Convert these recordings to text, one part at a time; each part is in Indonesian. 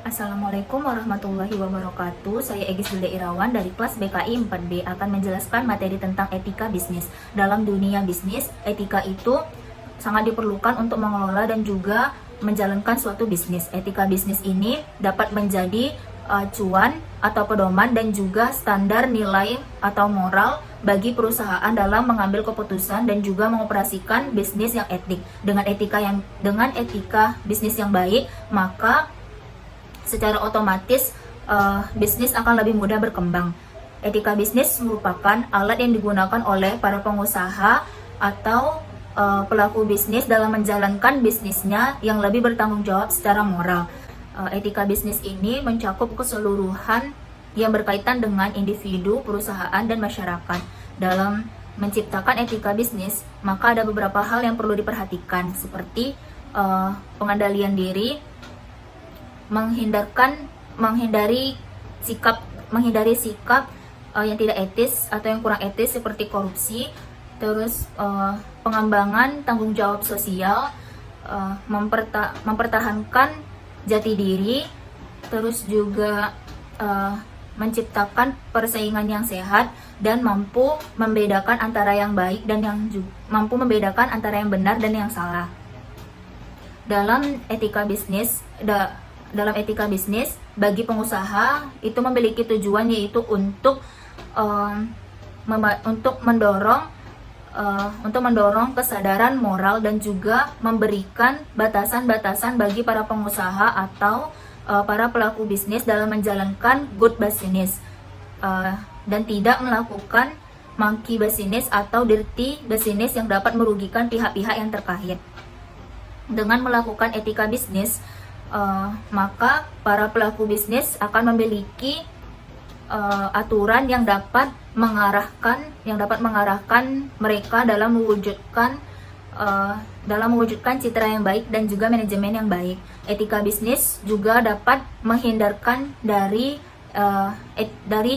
Assalamualaikum warahmatullahi wabarakatuh. Saya Egis Dilda Irawan dari kelas BKI 4B akan menjelaskan materi tentang etika bisnis. Dalam dunia bisnis, etika itu sangat diperlukan untuk mengelola dan juga menjalankan suatu bisnis. Etika bisnis ini dapat menjadi acuan atau pedoman dan juga standar nilai atau moral bagi perusahaan dalam mengambil keputusan dan juga mengoperasikan bisnis yang etik. Dengan etika bisnis yang baik, maka secara otomatis bisnis akan lebih mudah berkembang. Etika bisnis merupakan alat yang digunakan oleh para pengusaha atau pelaku bisnis dalam menjalankan bisnisnya yang lebih bertanggung jawab secara moral. Etika bisnis ini mencakup keseluruhan yang berkaitan dengan individu, perusahaan, dan masyarakat. Dalam menciptakan etika bisnis, maka ada beberapa hal yang perlu diperhatikan, seperti pengendalian diri, menghindari sikap yang tidak etis atau yang kurang etis seperti korupsi, terus pengembangan tanggung jawab sosial, mempertahankan jati diri, terus juga menciptakan persaingan yang sehat dan mampu membedakan antara yang baik dan mampu membedakan antara yang benar dan yang salah. Dalam etika bisnis, bagi pengusaha itu memiliki tujuan, yaitu untuk mendorong kesadaran moral dan juga memberikan batasan-batasan bagi para pengusaha atau para pelaku bisnis dalam menjalankan good business, dan tidak melakukan monkey business atau dirty business yang dapat merugikan pihak-pihak yang terkait. Dengan melakukan etika bisnis, maka para pelaku bisnis akan memiliki aturan yang dapat mengarahkan mereka dalam mewujudkan citra yang baik dan juga manajemen yang baik. Etika bisnis juga dapat menghindarkan dari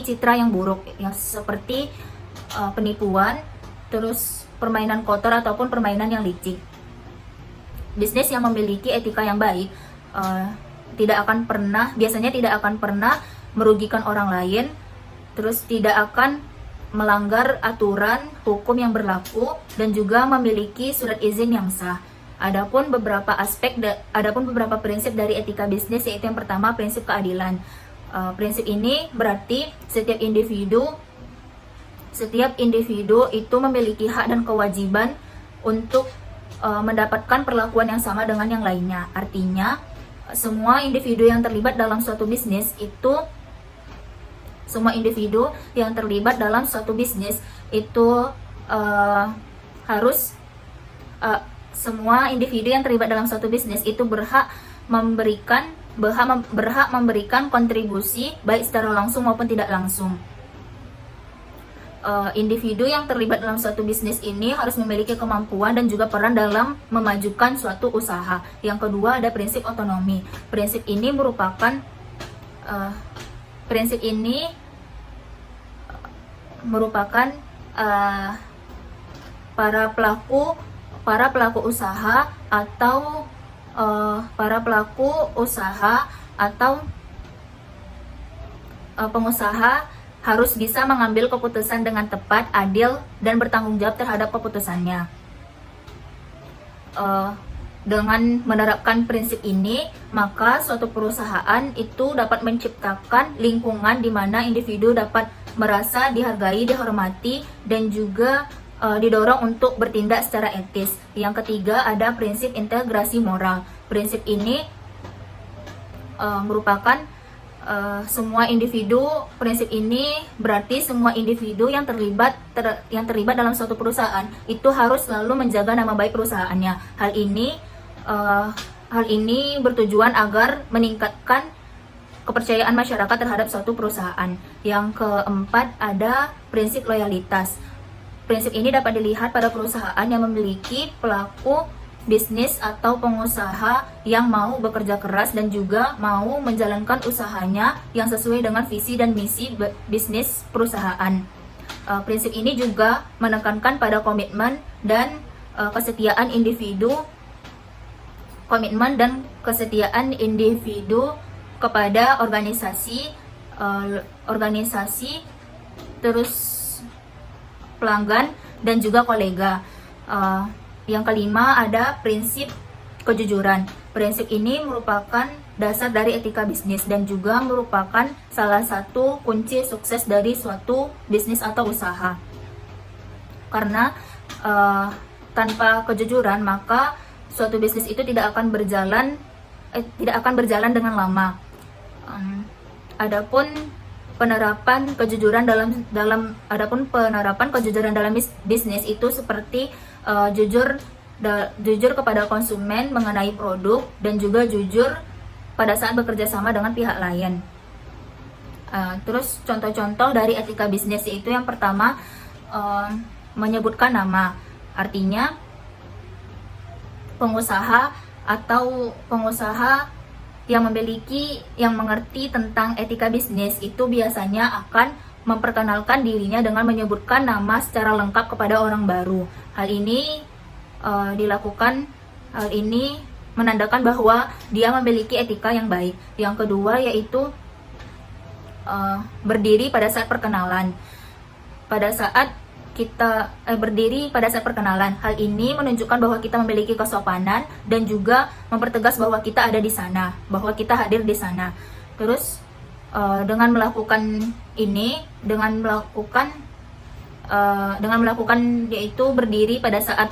citra yang buruk, yang seperti penipuan, terus permainan kotor ataupun permainan yang licik. Bisnis yang memiliki etika yang baik biasanya tidak akan pernah merugikan orang lain, terus tidak akan melanggar aturan hukum yang berlaku dan juga memiliki surat izin yang sah. Adapun beberapa prinsip dari etika bisnis, yaitu yang pertama, prinsip keadilan. Prinsip ini berarti setiap individu itu memiliki hak dan kewajiban untuk mendapatkan perlakuan yang sama dengan yang lainnya. Artinya, semua individu yang terlibat dalam suatu bisnis itu berhak memberikan kontribusi baik secara langsung maupun tidak langsung. Individu yang terlibat dalam suatu bisnis ini harus memiliki kemampuan dan juga peran dalam memajukan suatu usaha. Yang kedua, ada prinsip otonomi. Prinsip ini merupakan para pelaku usaha atau pengusaha harus bisa mengambil keputusan dengan tepat, adil, dan bertanggung jawab terhadap keputusannya. Dengan menerapkan prinsip ini, maka suatu perusahaan itu dapat menciptakan lingkungan di mana individu dapat merasa dihargai, dihormati, dan juga didorong untuk bertindak secara etis. Yang ketiga, ada prinsip integrasi moral. Prinsip ini prinsip ini berarti semua individu yang terlibat dalam suatu perusahaan itu harus selalu menjaga nama baik perusahaannya. Hal ini bertujuan agar meningkatkan kepercayaan masyarakat terhadap suatu perusahaan. Yang keempat, ada prinsip loyalitas. Prinsip ini dapat dilihat pada perusahaan yang memiliki pelaku bisnis atau pengusaha yang mau bekerja keras dan juga mau menjalankan usahanya yang sesuai dengan visi dan misi bisnis perusahaan. Prinsip ini juga menekankan pada komitmen dan kesetiaan individu kepada organisasi, terus pelanggan dan juga kolega. Yang kelima ada prinsip kejujuran. Prinsip ini merupakan dasar dari etika bisnis dan juga merupakan salah satu kunci sukses dari suatu bisnis atau usaha. Karena tanpa kejujuran maka suatu bisnis itu tidak akan berjalan dengan lama. Adapun penerapan kejujuran dalam bisnis itu seperti jujur kepada konsumen mengenai produk dan juga jujur pada saat bekerja sama dengan pihak lain. Terus contoh-contoh dari etika bisnis itu yang pertama, menyebutkan nama. Artinya pengusaha yang mengerti tentang etika bisnis itu biasanya akan memperkenalkan dirinya dengan menyebutkan nama secara lengkap kepada orang baru. Hal ini menandakan bahwa dia memiliki etika yang baik. Yang kedua yaitu berdiri pada saat perkenalan. Berdiri pada saat perkenalan. Hal ini menunjukkan bahwa kita memiliki kesopanan dan juga mempertegas bahwa kita ada di sana, bahwa kita hadir di sana. Terus dengan melakukan yaitu berdiri pada saat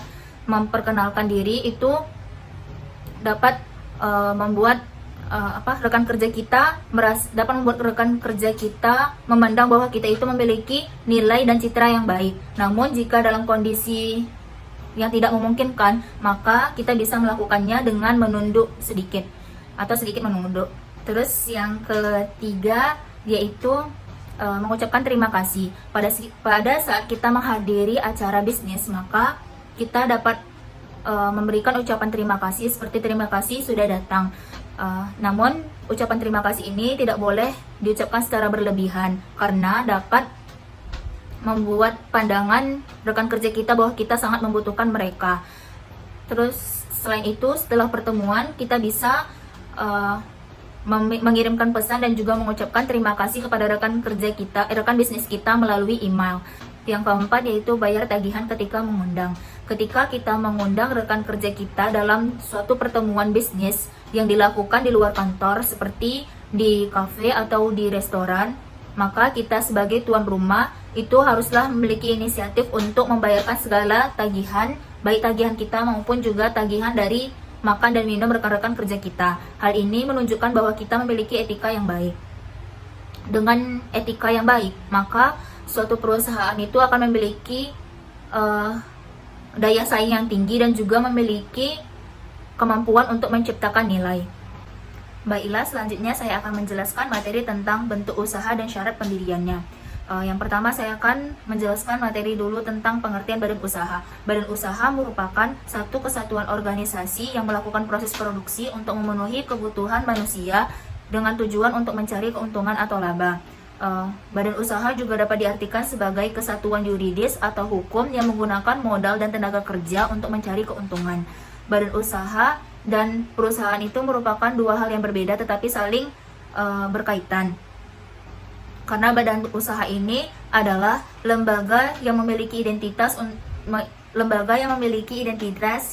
memperkenalkan diri itu dapat membuat rekan kerja kita memandang bahwa kita itu memiliki nilai dan citra yang baik. Namun jika dalam kondisi yang tidak memungkinkan, maka kita bisa melakukannya dengan menunduk sedikit menunduk. Terus yang ketiga yaitu mengucapkan terima kasih. Pada saat kita menghadiri acara bisnis, maka kita dapat memberikan ucapan terima kasih seperti terima kasih sudah datang. Namun ucapan terima kasih ini tidak boleh diucapkan secara berlebihan karena dapat membuat pandangan rekan kerja kita bahwa kita sangat membutuhkan mereka. Terus selain itu setelah pertemuan kita bisa mengirimkan pesan dan juga mengucapkan terima kasih kepada rekan bisnis kita melalui email. Yang keempat yaitu bayar tagihan ketika mengundang. Ketika kita mengundang rekan kerja kita dalam suatu pertemuan bisnis yang dilakukan di luar kantor seperti di kafe atau di restoran, maka kita sebagai tuan rumah itu haruslah memiliki inisiatif untuk membayarkan segala tagihan, baik tagihan kita maupun juga tagihan dari makan dan minum rekan-rekan kerja kita. Hal ini menunjukkan bahwa kita memiliki etika yang baik. Dengan etika yang baik, maka suatu perusahaan itu akan memiliki daya saing yang tinggi dan juga memiliki kemampuan untuk menciptakan nilai. Baiklah, selanjutnya saya akan menjelaskan materi tentang bentuk usaha dan syarat pendiriannya. Yang pertama saya akan menjelaskan materi dulu tentang pengertian badan usaha. Badan usaha merupakan satu kesatuan organisasi yang melakukan proses produksi untuk memenuhi kebutuhan manusia dengan tujuan untuk mencari keuntungan atau laba. Badan usaha juga dapat diartikan sebagai kesatuan yuridis atau hukum yang menggunakan modal dan tenaga kerja untuk mencari keuntungan. Badan usaha dan perusahaan itu merupakan dua hal yang berbeda tetapi saling berkaitan. Karena badan usaha ini adalah lembaga yang memiliki identitas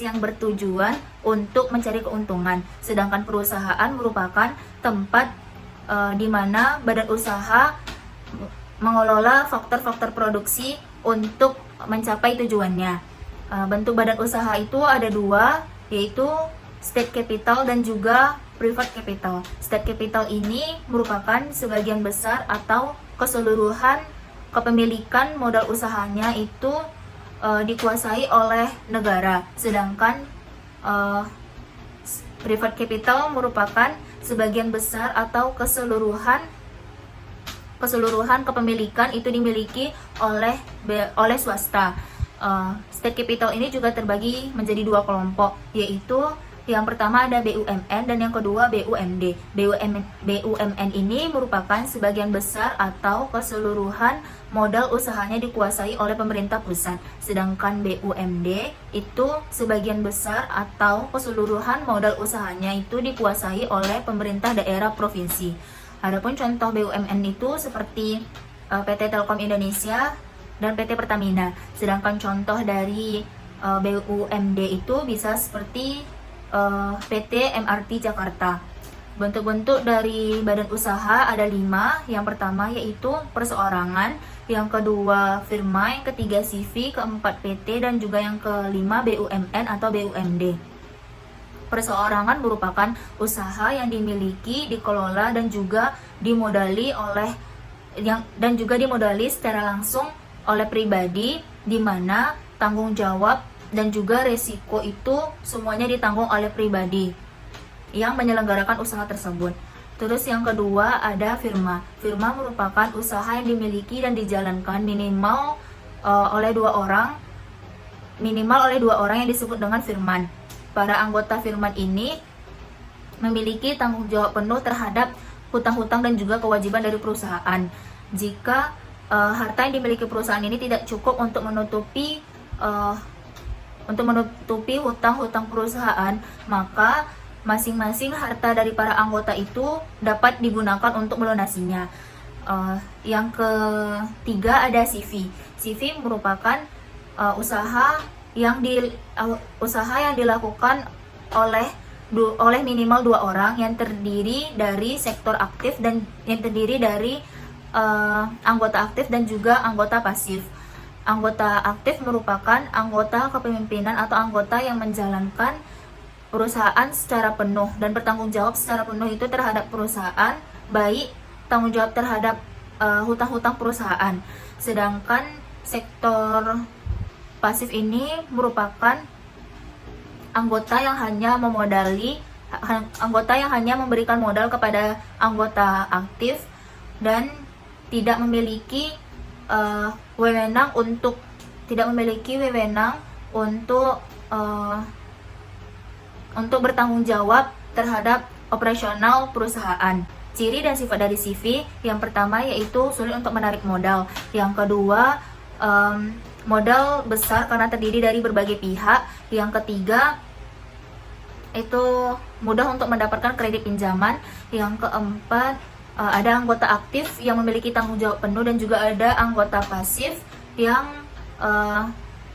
yang bertujuan untuk mencari keuntungan. Sedangkan perusahaan merupakan tempat di mana badan usaha mengelola faktor-faktor produksi untuk mencapai tujuannya. Bentuk badan usaha itu ada dua, yaitu state capital dan juga private capital. State capital ini merupakan sebagian besar atau keseluruhan kepemilikan modal usahanya itu dikuasai oleh negara. Sedangkan private capital merupakan sebagian besar atau keseluruhan kepemilikan itu dimiliki oleh swasta. State capital ini juga terbagi menjadi dua kelompok, yaitu Yang pertama ada BUMN dan yang kedua BUMD. BUMN ini merupakan sebagian besar atau keseluruhan modal usahanya dikuasai oleh pemerintah pusat. Sedangkan BUMD itu sebagian besar atau keseluruhan modal usahanya itu dikuasai oleh pemerintah daerah provinsi. Adapun contoh BUMN itu seperti PT Telkom Indonesia dan PT Pertamina. Sedangkan contoh dari BUMD itu bisa seperti PT MRT Jakarta. Bentuk-bentuk dari badan usaha ada 5. Yang pertama yaitu perseorangan, yang kedua firma, yang ketiga CV, keempat PT, dan juga yang kelima BUMN atau BUMD. Perseorangan merupakan usaha yang dimiliki, dikelola, dan juga dimodali secara langsung oleh pribadi, di mana tanggung jawab dan juga resiko itu semuanya ditanggung oleh pribadi yang menyelenggarakan usaha tersebut. Terus yang kedua ada firma. Firma merupakan usaha yang dimiliki dan dijalankan minimal oleh dua orang yang disebut dengan firman. Para anggota firman ini memiliki tanggung jawab penuh terhadap hutang-hutang dan juga kewajiban dari perusahaan. Jika harta yang dimiliki perusahaan ini tidak cukup untuk menutupi hutang-hutang perusahaan, maka masing-masing harta dari para anggota itu dapat digunakan untuk melunasinya. Yang ketiga ada CV. CV merupakan usaha yang dilakukan oleh minimal 2 orang yang terdiri dari sektor aktif dan yang terdiri dari anggota aktif dan juga anggota pasif. Anggota aktif merupakan anggota kepemimpinan atau anggota yang menjalankan perusahaan secara penuh dan bertanggung jawab secara penuh itu terhadap perusahaan, baik tanggung jawab terhadap hutang-hutang perusahaan. Sedangkan sektor pasif ini merupakan anggota yang hanya memberikan modal kepada anggota aktif dan tidak memiliki wewenang untuk bertanggung jawab terhadap operasional perusahaan. Ciri dan sifat dari CV, yang pertama yaitu sulit untuk menarik modal. Yang kedua, modal besar karena terdiri dari berbagai pihak. Yang ketiga, itu mudah untuk mendapatkan kredit pinjaman. Yang keempat, ada anggota aktif yang memiliki tanggung jawab penuh dan juga ada anggota pasif dan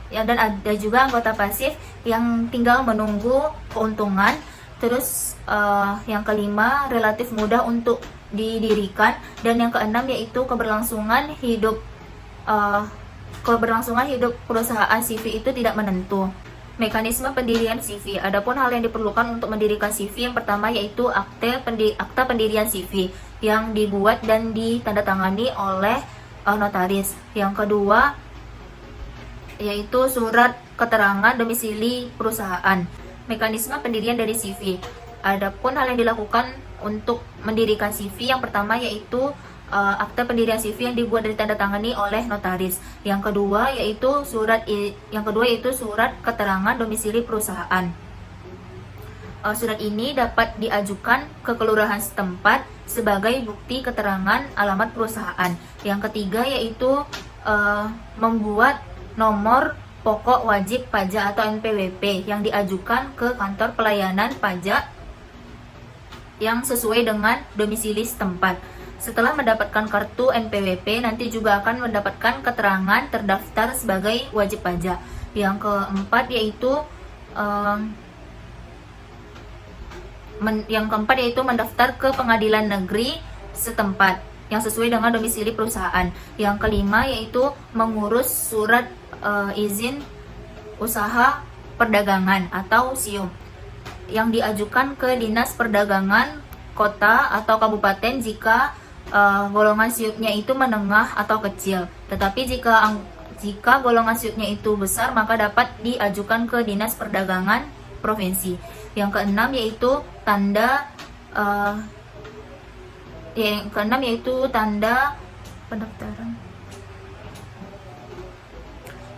ada juga anggota pasif yang tinggal menunggu keuntungan. Terus yang kelima relatif mudah untuk didirikan, dan yang keenam yaitu keberlangsungan hidup perusahaan CV itu tidak menentu. Mekanisme pendirian CV. Adapun hal yang diperlukan untuk mendirikan CV, yang pertama yaitu akta pendirian CV yang dibuat dan ditandatangani oleh notaris. Yang kedua yaitu surat keterangan domisili perusahaan. Mekanisme pendirian dari CV. Adapun hal yang dilakukan untuk mendirikan CV, yang pertama yaitu akta pendirian CV yang dibuat dan ditandatangani oleh notaris. Yang kedua yaitu surat keterangan domisili perusahaan. Surat ini dapat diajukan ke kelurahan setempat sebagai bukti keterangan alamat perusahaan. Yang ketiga yaitu membuat nomor pokok wajib pajak atau NPWP yang diajukan ke kantor pelayanan pajak yang sesuai dengan domisili setempat. Setelah mendapatkan kartu NPWP, nanti juga akan mendapatkan keterangan terdaftar sebagai wajib pajak. Yang keempat yaitu mendaftar ke pengadilan negeri setempat yang sesuai dengan domisili perusahaan. Yang kelima yaitu mengurus surat izin usaha perdagangan atau SIUP yang diajukan ke Dinas Perdagangan kota atau kabupaten jika golongan SIUP-nya itu menengah atau kecil. Tetapi jika golongan SIUP-nya itu besar, maka dapat diajukan ke Dinas Perdagangan provinsi. Yang keenam yaitu tanda pendaftaran.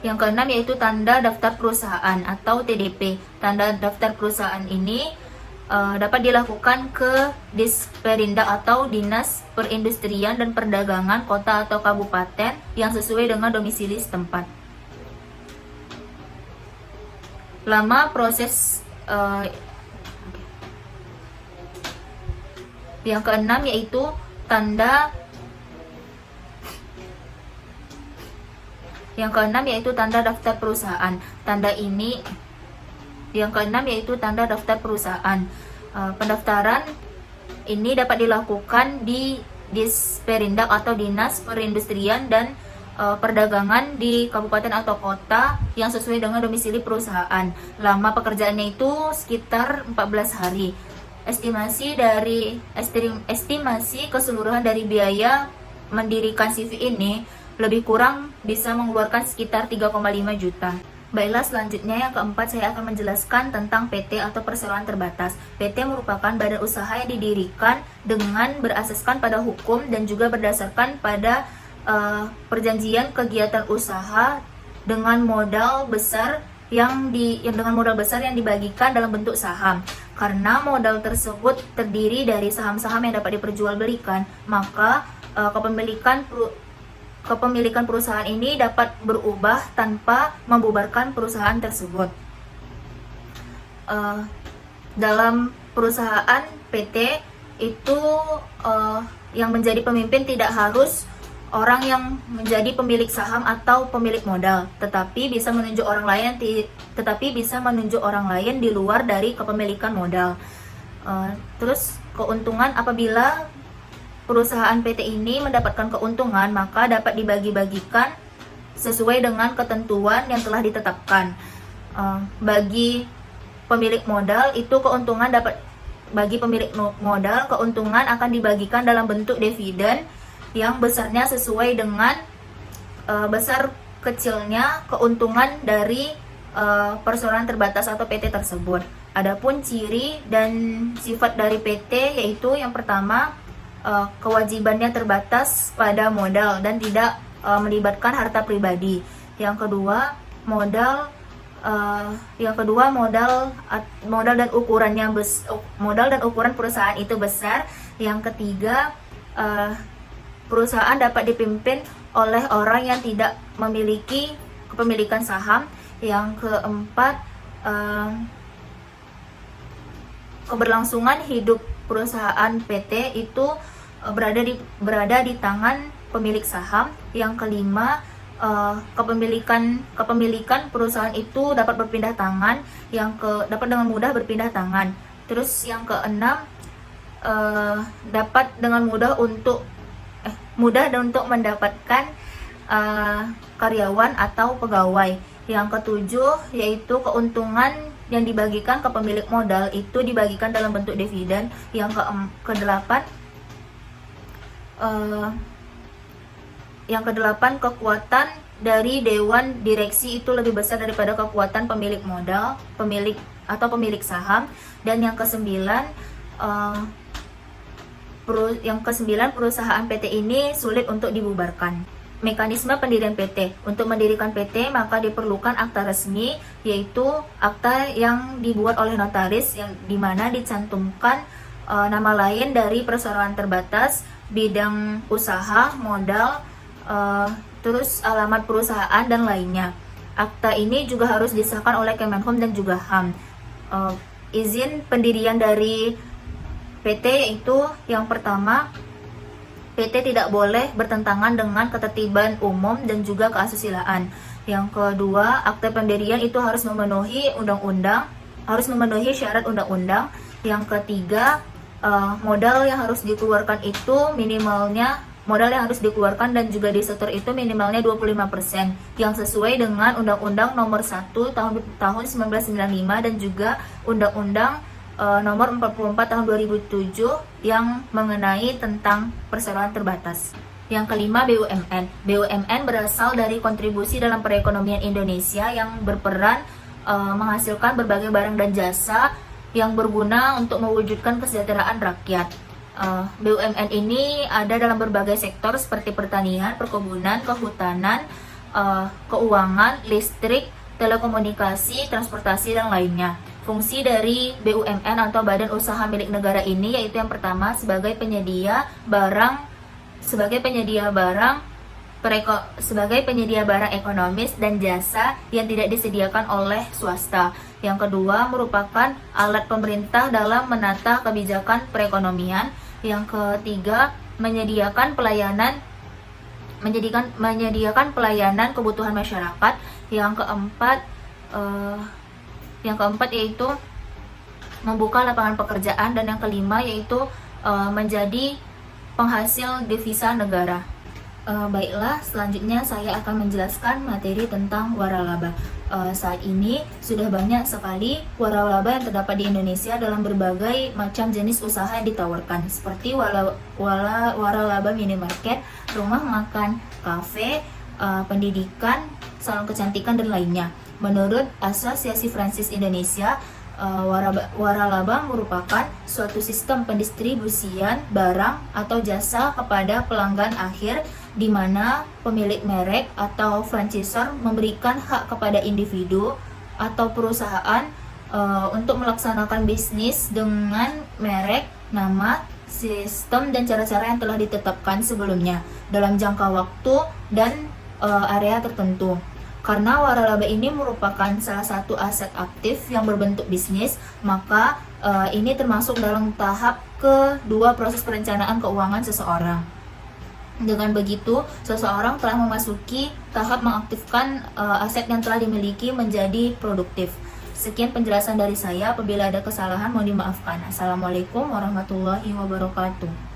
Yang keenam yaitu tanda daftar perusahaan atau TDP. Tanda daftar perusahaan ini dapat dilakukan ke Disperindak atau Dinas Perindustrian dan Perdagangan kota atau kabupaten yang sesuai dengan domisili setempat. Lama proses yang keenam yaitu tanda daftar perusahaan. Yang keenam yaitu tanda daftar perusahaan. Pendaftaran ini dapat dilakukan di Disperindak atau Dinas Perindustrian dan Perdagangan di kabupaten atau kota yang sesuai dengan domisili perusahaan. Lama pekerjaannya itu sekitar 14 hari. Estimasi keseluruhan dari biaya mendirikan CV ini lebih kurang bisa mengeluarkan sekitar 3,5 juta. Baiklah, selanjutnya yang keempat saya akan menjelaskan tentang PT atau perseroan terbatas. PT merupakan badan usaha yang didirikan dengan berasaskan pada hukum dan juga berdasarkan pada perjanjian kegiatan usaha dengan modal besar yang dibagikan dalam bentuk saham. Karena modal tersebut terdiri dari saham-saham yang dapat diperjualbelikan, maka kepemilikan perusahaan ini dapat berubah tanpa membubarkan perusahaan tersebut. Dalam perusahaan PT itu yang menjadi pemimpin tidak harus orang yang menjadi pemilik saham atau pemilik modal, tetapi bisa menunjuk orang lain di luar dari kepemilikan modal. Terus keuntungan, apabila perusahaan PT ini mendapatkan keuntungan, maka dapat dibagi-bagikan sesuai dengan ketentuan yang telah ditetapkan. Bagi pemilik modal keuntungan akan dibagikan dalam bentuk dividen yang besarnya sesuai dengan besar kecilnya keuntungan dari perseroan terbatas atau PT tersebut. Adapun ciri dan sifat dari PT yaitu yang pertama, kewajibannya terbatas pada modal dan tidak melibatkan harta pribadi. Yang kedua, modal dan ukuran perusahaan itu besar. Yang ketiga, perusahaan dapat dipimpin oleh orang yang tidak memiliki kepemilikan saham. Yang keempat, keberlangsungan hidup perusahaan PT itu berada di tangan pemilik saham. Yang kelima, kepemilikan perusahaan itu dapat berpindah tangan, dapat dengan mudah berpindah tangan. Terus yang keenam, dapat dengan mudah untuk mendapatkan karyawan atau pegawai. Yang ketujuh yaitu keuntungan yang dibagikan ke pemilik modal itu dibagikan dalam bentuk dividen. Yang kedelapan, kekuatan dari dewan direksi itu lebih besar daripada kekuatan pemilik modal, pemilik saham. Dan yang kesembilan, perusahaan PT ini sulit untuk dibubarkan. Mekanisme pendirian PT. Untuk mendirikan PT maka diperlukan akta resmi, yaitu akta yang dibuat oleh notaris yang dimana dicantumkan nama lain dari perseroan terbatas, bidang usaha, modal, terus alamat perusahaan dan lainnya. Akta ini juga harus disahkan oleh Kemenhum dan juga HAM. Izin pendirian dari PT yaitu yang pertama, PT tidak boleh bertentangan dengan ketertiban umum dan juga keasusilaan. Yang kedua, akta pendirian itu harus memenuhi syarat undang-undang. Yang ketiga, modal yang harus dikeluarkan dan juga disetor itu minimalnya 25% yang sesuai dengan Undang-Undang Nomor 1 tahun 1995 dan juga Undang-Undang Nomor 44 tahun 2007 yang mengenai tentang perseroan terbatas. Yang kelima, BUMN. BUMN berasal dari kontribusi dalam perekonomian Indonesia yang berperan menghasilkan berbagai barang dan jasa yang berguna untuk mewujudkan kesejahteraan rakyat. BUMN ini ada dalam berbagai sektor seperti pertanian, perkebunan, kehutanan, keuangan, listrik, telekomunikasi, transportasi, dan lainnya. Fungsi dari BUMN atau Badan Usaha Milik Negara ini yaitu yang pertama sebagai penyedia barang ekonomis dan jasa yang tidak disediakan oleh swasta. Yang kedua, merupakan alat pemerintah dalam menata kebijakan perekonomian. Yang ketiga, menyediakan pelayanan kebutuhan masyarakat. Yang keempat yaitu membuka lapangan pekerjaan, dan yang kelima yaitu menjadi penghasil devisa negara. Baiklah, selanjutnya saya akan menjelaskan materi tentang waralaba. Saat ini sudah banyak sekali waralaba yang terdapat di Indonesia dalam berbagai macam jenis usaha yang ditawarkan, seperti waralaba minimarket, rumah makan, kafe, pendidikan, salon kecantikan, dan lainnya. Menurut Asosiasi Franchise Indonesia, waralaba merupakan suatu sistem pendistribusian barang atau jasa kepada pelanggan akhir, di mana pemilik merek atau franchisor memberikan hak kepada individu atau perusahaan untuk melaksanakan bisnis dengan merek, nama, sistem, dan cara-cara yang telah ditetapkan sebelumnya dalam jangka waktu dan area tertentu. Karena waralaba ini merupakan salah satu aset aktif yang berbentuk bisnis, maka ini termasuk dalam tahap kedua proses perencanaan keuangan seseorang. Dengan begitu, seseorang telah memasuki tahap mengaktifkan aset yang telah dimiliki menjadi produktif. Sekian penjelasan dari saya. Apabila ada kesalahan, mohon dimaafkan. Assalamualaikum warahmatullahi wabarakatuh.